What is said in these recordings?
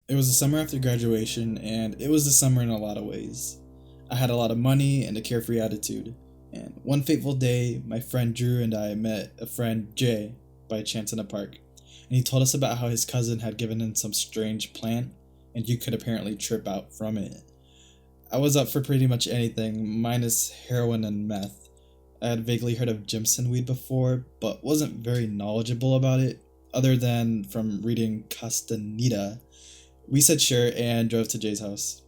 It was the summer after graduation, and it was the summer in a lot of ways. I had a lot of money and a carefree attitude. And one fateful day, my friend Drew and I met a friend Jay by chance in a park. And he told us about how his cousin had given him some strange plant, and you could apparently trip out from it. I was up for pretty much anything, minus heroin and meth. I had vaguely heard of Jimson weed before, but wasn't very knowledgeable about it, other than from reading Castaneda. We said sure and drove to Jay's house.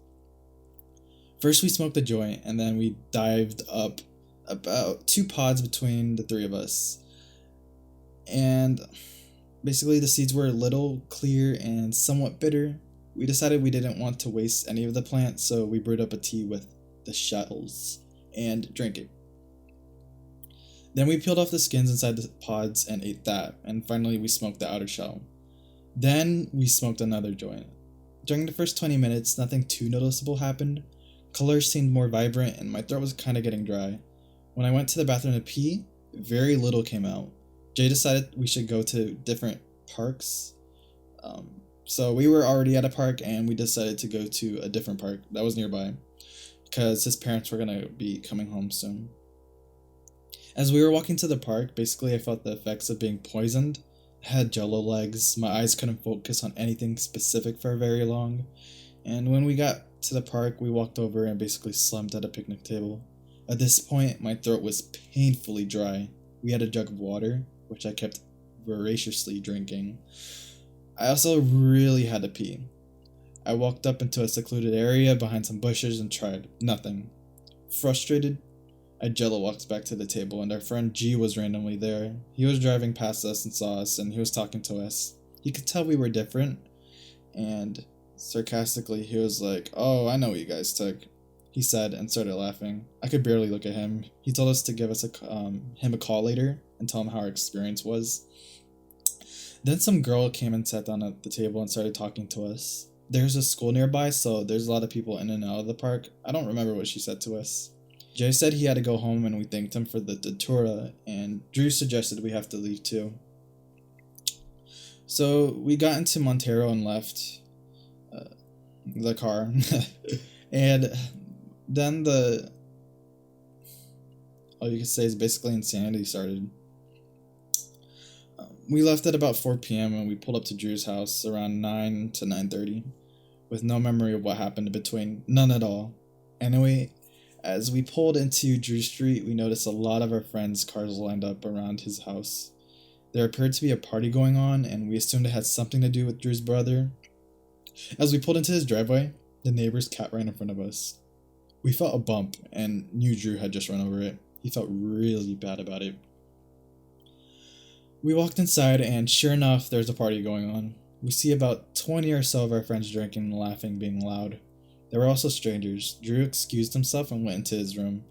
First, we smoked a joint, and then we dived up about 2 pods between the three of us. And basically, the seeds were a little clear and somewhat bitter. We decided we didn't want to waste any of the plant, so we brewed up a tea with the shells and drank it. Then we peeled off the skins inside the pods and ate that, and finally we smoked the outer shell. Then we smoked another joint. During the first 20 minutes, nothing too noticeable happened. Colors seemed more vibrant, and my throat was kind of getting dry. When I went to the bathroom to pee, very little came out. Jay decided we should go to different parks. So we were already at a park, and we decided to go to a different park that was nearby, because his parents were going to be coming home soon. As we were walking to the park, basically I felt the effects of being poisoned. I had jello legs, my eyes couldn't focus on anything specific for very long, and when we got to the park, we walked over and basically slumped at a picnic table. At this point, my throat was painfully dry. We had a jug of water, which I kept voraciously drinking. I also really had to pee. I walked up into a secluded area behind some bushes and tried. Nothing. Frustrated, I jello walked back to the table, and our friend G was randomly there. He was driving past us and saw us, and he was talking to us. He could tell we were different, and sarcastically he was like, "Oh, I know what you guys took," he said, and started laughing. I could barely look at him. He told us to give us him a call later and tell him how our experience was. Then some girl came and sat down at the table and started talking to us. There's a school nearby, so there's a lot of people in and out of the park. I don't remember what she said to us. Jay said he had to go home, and we thanked him for the Datura, and Drew suggested we have to leave too. So we got into Montero and left the car. And then all you could say is basically insanity started. We left at about 4 p.m. and we pulled up to Drew's house around 9 to 9:30, with no memory of what happened in between. None at all. Anyway, as we pulled into Drew Street, we noticed a lot of our friends' cars lined up around his house. There appeared to be a party going on, and we assumed it had something to do with Drew's brother. As we pulled into his driveway, the neighbor's cat ran in front of us. We felt a bump and knew Drew had just run over it. He felt really bad about it. We walked inside, and sure enough, there's a party going on. We see about 20 or so of our friends drinking and laughing, being loud. There were also strangers. Drew excused himself and went into his room,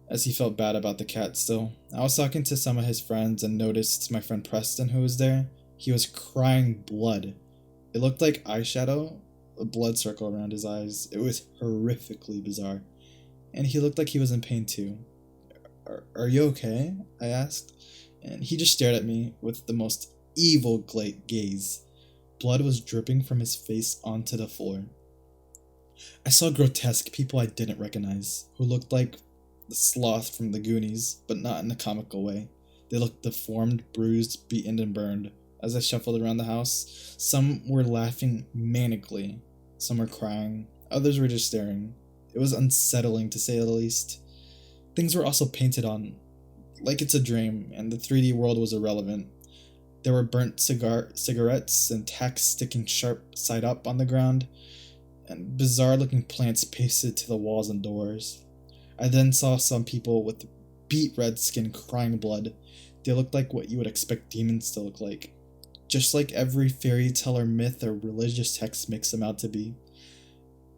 as he felt bad about the cat still. I was talking to some of his friends and noticed my friend Preston, who was there. He was crying blood. It looked like eyeshadow, a blood circle around his eyes. It was horrifically bizarre. And he looked like he was in pain too. Are you okay?" I asked. And he just stared at me with the most evil gaze. Blood was dripping from his face onto the floor. I saw grotesque people I didn't recognize, who looked like the sloth from the Goonies, but not in a comical way. They looked deformed, bruised, beaten, and burned. As I shuffled around the house, some were laughing manically, some were crying, others were just staring. It was unsettling, to say the least. Things were also painted on like it's a dream, and the 3D world was irrelevant. There were burnt cigarettes and tacks sticking sharp side up on the ground, and bizarre-looking plants pasted to the walls and doors. I then saw some people with beet red skin crying blood. They looked like what you would expect demons to look like, just like every fairy tale or myth or religious text makes them out to be.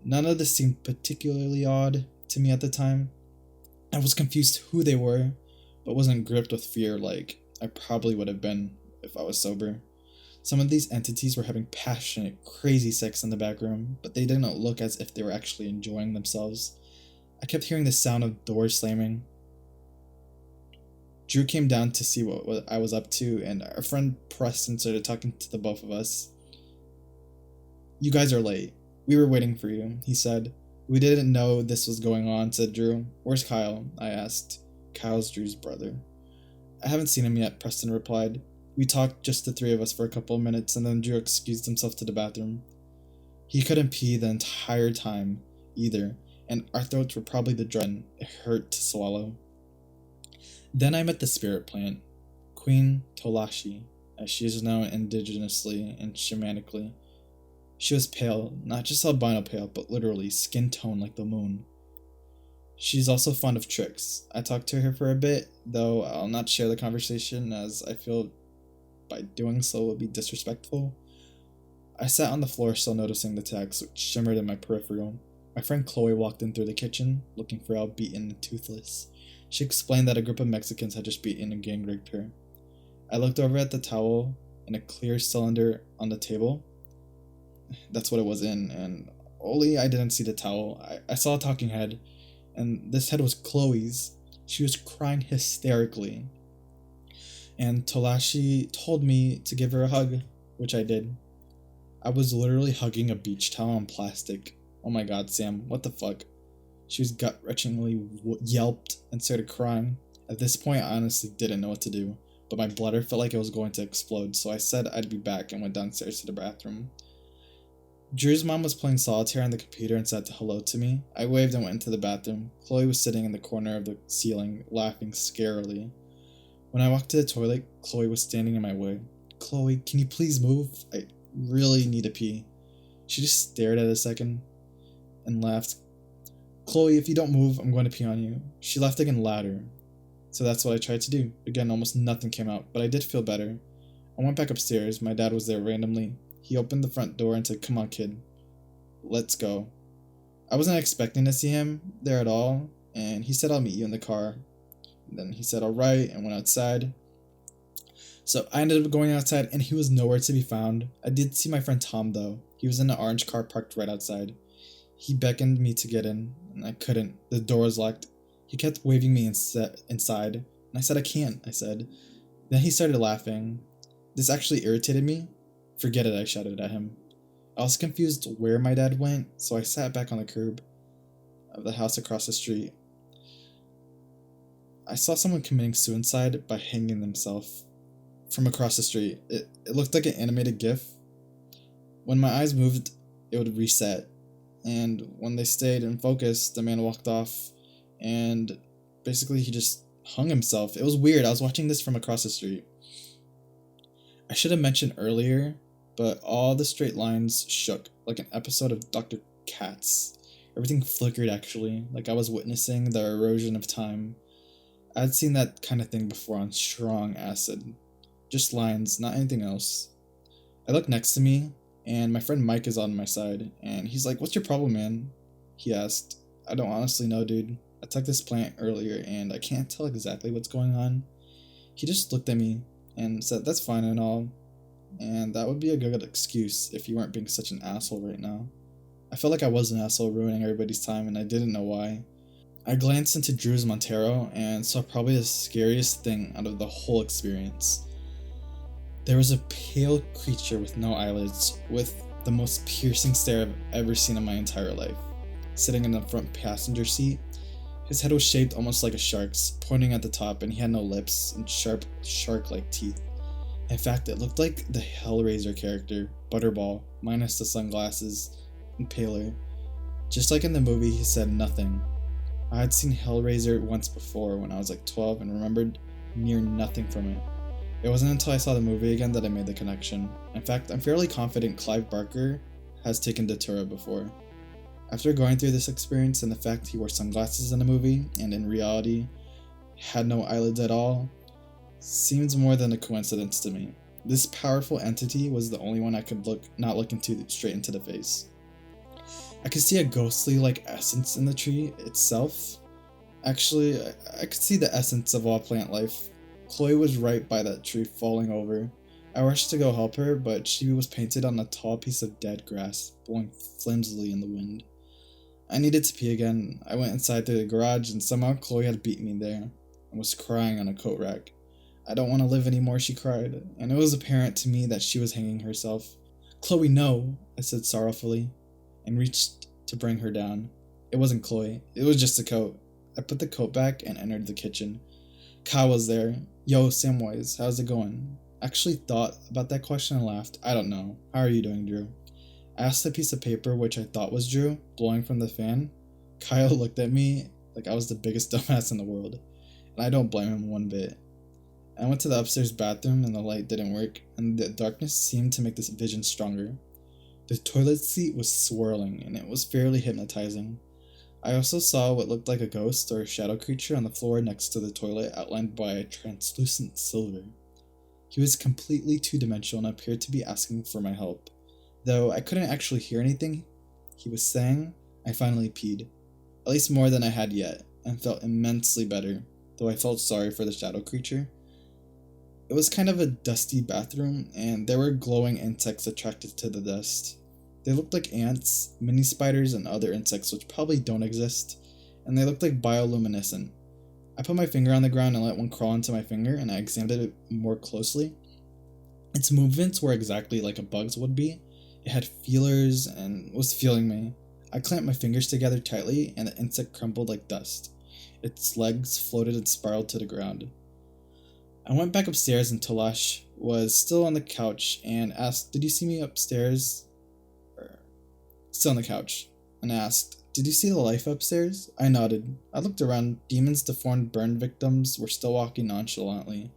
None of this seemed particularly odd to me at the time. I was confused who they were, but wasn't gripped with fear like I probably would have been if I was sober. Some of these entities were having passionate, crazy sex in the back room, but they didn't look as if they were actually enjoying themselves. I kept hearing the sound of doors slamming. Drew came down to see what I was up to, and our friend Preston started talking to the both of us. You guys are late. We were waiting for you, he said. We didn't know this was going on, said Drew. Where's Kyle? I asked. Kyle's Drew's brother. I haven't seen him yet, Preston replied. We talked, just the three of us, for a couple of minutes, and then Drew excused himself to the bathroom. He couldn't pee the entire time, either, and our throats were probably the dry and it hurt to swallow. Then I met the spirit plant, Queen Tolashi, as she is known indigenously and shamanically. She was pale, not just albino pale, but literally skin tone like the moon. She's also fond of tricks. I talked to her for a bit, though I'll not share the conversation as I feel by doing so would be disrespectful. I sat on the floor still noticing the text which shimmered in my peripheral. My friend Chloe walked in through the kitchen, looking frail, beaten, and toothless. She explained that a group of Mexicans had just beaten and gang raped her. I looked over at the towel in a clear cylinder on the table. That's what it was in, and only I didn't see the towel. I saw a talking head, and this head was Chloe's. She was crying hysterically. And Tolashi told me to give her a hug, which I did. I was literally hugging a beach towel in plastic. Oh my god, Sam, what the fuck? She was gut-wrenchingly yelped and started crying. At this point, I honestly didn't know what to do, but my bladder felt like it was going to explode, so I said I'd be back and went downstairs to the bathroom. Drew's mom was playing solitaire on the computer and said hello to me. I waved and went into the bathroom. Chloe was sitting in the corner of the ceiling, laughing scarily. When I walked to the toilet, Chloe was standing in my way. Chloe, can you please move? I really need to pee. She just stared at it a second and laughed. Chloe, if you don't move, I'm going to pee on you. She laughed again louder. So that's what I tried to do. Again, almost nothing came out, but I did feel better. I went back upstairs. My dad was there randomly. He opened the front door and said, "Come on, kid. Let's go." I wasn't expecting to see him there at all, and he said, "I'll meet you in the car." And then he said, "Alright," and went outside. So I ended up going outside, and he was nowhere to be found. I did see my friend Tom, though. He was in an orange car parked right outside. He beckoned me to get in, and I couldn't. The door was locked. He kept waving me inside, and I said, "I can't," I said. Then he started laughing. This actually irritated me. "Forget it," I shouted at him. I was confused where my dad went, so I sat back on the curb of the house across the street. I saw someone committing suicide by hanging themselves from across the street. It looked like an animated GIF. When my eyes moved, it would reset. And when they stayed in focus, the man walked off and basically he just hung himself. It was weird. I was watching this from across the street. I should have mentioned earlier, but all the straight lines shook, like an episode of Dr. Katz. Everything flickered actually, like I was witnessing the erosion of time. I'd seen that kind of thing before on strong acid. Just lines, not anything else. I look next to me, and my friend Mike is on my side, and he's like, "What's your problem, man?" He asked. "I don't honestly know, dude. I took this plant earlier, and I can't tell exactly what's going on." He just looked at me and said, "That's fine and all, and that would be a good excuse if you weren't being such an asshole right now." I felt like I was an asshole ruining everybody's time, and I didn't know why. I glanced into Drew's Montero and saw probably the scariest thing out of the whole experience. There was a pale creature with no eyelids, with the most piercing stare I've ever seen in my entire life, sitting in the front passenger seat. His head was shaped almost like a shark's, pointing at the top, and he had no lips and sharp, shark-like teeth. In fact, it looked like the Hellraiser character, Butterball, minus the sunglasses, and paler. Just like in the movie, he said nothing. I had seen Hellraiser once before when I was like 12 and remembered near nothing from it. It wasn't until I saw the movie again that I made the connection. In fact, I'm fairly confident Clive Barker has taken Datura before. After going through this experience and the fact he wore sunglasses in the movie and in reality had no eyelids at all, seems more than a coincidence to me. This powerful entity was the only one I could not look straight into the face. I could see a ghostly like essence in the tree itself. Actually, I could see the essence of all plant life. Chloe was right by that tree falling over. I rushed to go help her, but she was painted on a tall piece of dead grass, blowing flimsily in the wind. I needed to pee again. I went inside through the garage, and somehow Chloe had beat me there, and was crying on a coat rack. "I don't want to live anymore," she cried, and it was apparent to me that she was hanging herself. Chloe, no, I said sorrowfully, and reached to bring her down. It wasn't Chloe, it was just a coat. I put the coat back and entered the kitchen. Kyle was there. Yo, Samwise, how's it going? I actually thought about that question and laughed. I don't know. How are you doing, Drew? I asked a piece of paper, which I thought was Drew, blowing from the fan. Kyle looked at me like I was the biggest dumbass in the world, and I don't blame him one bit. I went to the upstairs bathroom and the light didn't work, and the darkness seemed to make this vision stronger. The toilet seat was swirling, and it was fairly hypnotizing. I also saw what looked like a ghost or a shadow creature on the floor next to the toilet, outlined by a translucent silver. He was completely two-dimensional and appeared to be asking for my help. Though I couldn't actually hear anything he was saying, I finally peed. At least more than I had yet, and felt immensely better, though I felt sorry for the shadow creature. It was kind of a dusty bathroom, and there were glowing insects attracted to the dust. They looked like ants, mini spiders, and other insects which probably don't exist, and they looked like bioluminescent. I put my finger on the ground and let one crawl into my finger, and I examined it more closely. Its movements were exactly like a bug's would be. It had feelers and was feeling me. I clamped my fingers together tightly, and the insect crumbled like dust. Its legs floated and spiraled to the ground. I went back upstairs and Talash was still on the couch and asked, "Did you see me upstairs?" Still on the couch, and asked, "Did you see the life upstairs?" I nodded. I looked around. Demons, deformed burn victims were still walking nonchalantly.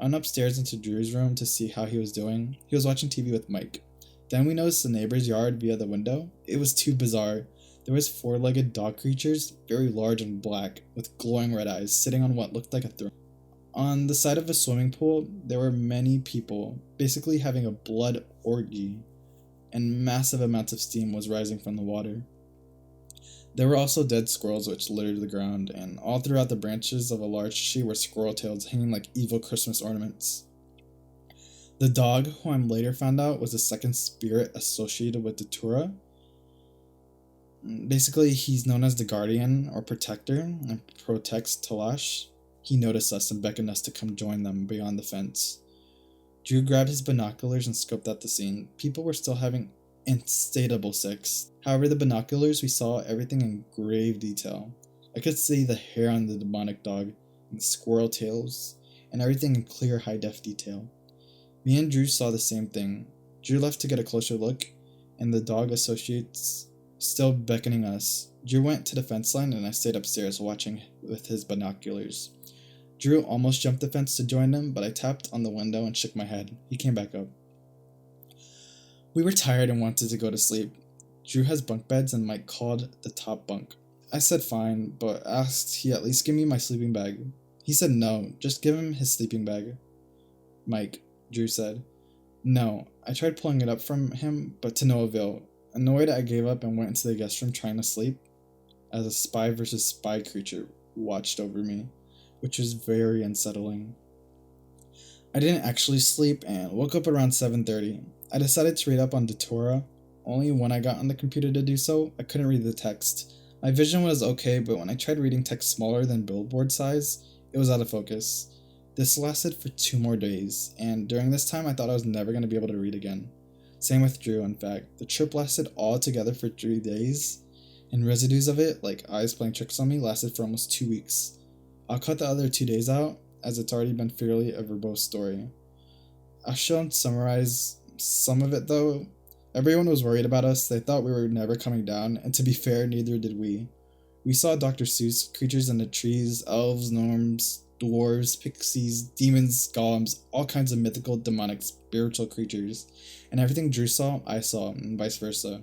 I went upstairs into Drew's room to see how he was doing. He was watching TV with Mike. Then we noticed the neighbor's yard via the window. It was too bizarre. There was four-legged dog creatures, very large and black, with glowing red eyes, sitting on what looked like a throne. On the side of a swimming pool, there were many people, basically having a blood orgy, and massive amounts of steam was rising from the water. There were also dead squirrels which littered the ground, and all throughout the branches of a large tree were squirrel tails hanging like evil Christmas ornaments. The dog, who I later found out was the second spirit associated with Datura. Basically, he's known as the guardian or protector and protects Talash. He noticed us and beckoned us to come join them beyond the fence. Drew grabbed his binoculars and scoped out the scene. People were still having insatiable sex. However, the binoculars, we saw everything in grave detail. I could see the hair on the demonic dog, and the squirrel tails, and everything in clear high-def detail. Me and Drew saw the same thing. Drew left to get a closer look, and the dog associates still beckoning us. Drew went to the fence line, and I stayed upstairs watching with his binoculars. Drew almost jumped the fence to join him, but I tapped on the window and shook my head. He came back up. We were tired and wanted to go to sleep. Drew has bunk beds and Mike called the top bunk. I said fine, but asked he at least give me my sleeping bag. He said no, just give him his sleeping bag. Mike, Drew said. No, I tried pulling it up from him, but to no avail. Annoyed, I gave up and went into the guest room trying to sleep, as a spy versus spy creature watched over me, which was very unsettling. I didn't actually sleep and woke up around 7:30. I decided to read up on Datura. Only when I got on the computer to do so, I couldn't read the text. My vision was okay, but when I tried reading text smaller than billboard size, it was out of focus. This lasted for 2 more days, and during this time I thought I was never going to be able to read again. Same with Drew, in fact. The trip lasted all together for 3 days, and residues of it, like eyes playing tricks on me, lasted for almost 2 weeks. I'll cut the other 2 days out, as it's already been fairly a verbose story. I'll show and summarize some of it though. Everyone was worried about us, they thought we were never coming down, and to be fair, neither did we. We saw Dr. Seuss, creatures in the trees, elves, gnomes, dwarves, pixies, demons, golems, all kinds of mythical, demonic, spiritual creatures, and everything Drew saw, I saw, and vice versa.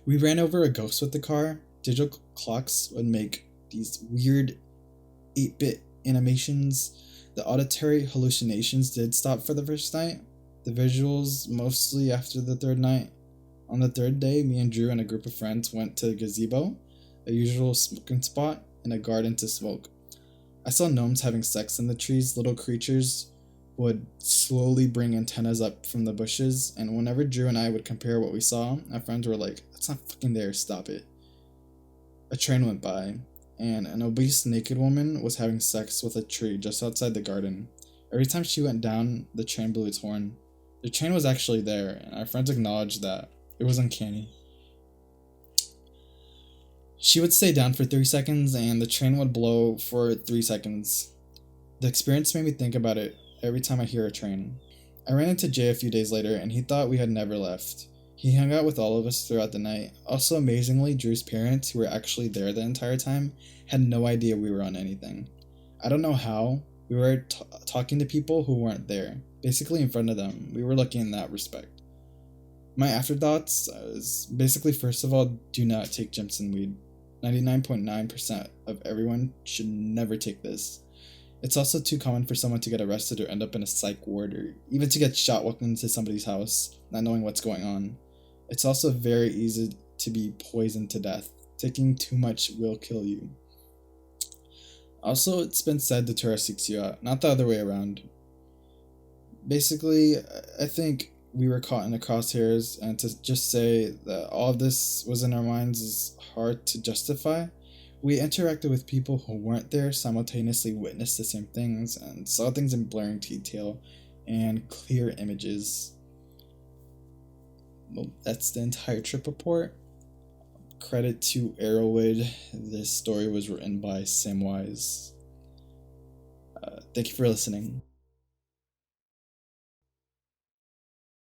We ran over a ghost with the car. Digital clocks would make these weird 8-bit animations. The auditory hallucinations did stop for the first night. The visuals mostly after the 3rd night. On the 3rd day, me and Drew and a group of friends went to a gazebo, a usual smoking spot, and a garden to smoke. I saw gnomes having sex in the trees. Little creatures would slowly bring antennas up from the bushes, and whenever Drew and I would compare what we saw, our friends were like, "That's not fucking there, stop it." A train went by, and an obese naked woman was having sex with a tree just outside the garden. Every time she went down, the train blew its horn. The train was actually there, and our friends acknowledged that. It was uncanny. She would stay down for 3 seconds, and the train would blow for 3 seconds. The experience made me think about it every time I hear a train. I ran into Jay a few days later, and he thought we had never left. He hung out with all of us throughout the night. Also, amazingly, Drew's parents, who were actually there the entire time, had no idea we were on anything. I don't know how. We were talking to people who weren't there, basically in front of them. We were lucky in that respect. My afterthoughts is basically, first of all, do not take Jimson weed. 99.9% of everyone should never take this. It's also too common for someone to get arrested or end up in a psych ward, or even to get shot walking into somebody's house, not knowing what's going on. It's also very easy to be poisoned to death. Taking too much will kill you. Also, it's been said Datura seeks you out, not the other way around. Basically, I think we were caught in the crosshairs, and to just say that all of this was in our minds is hard to justify. We interacted with people who weren't there, simultaneously witnessed the same things, and saw things in blurring detail and clear images. Well, that's the entire trip report. Credit to Arrowwood. This story was written by Sam Wise. Thank you for listening.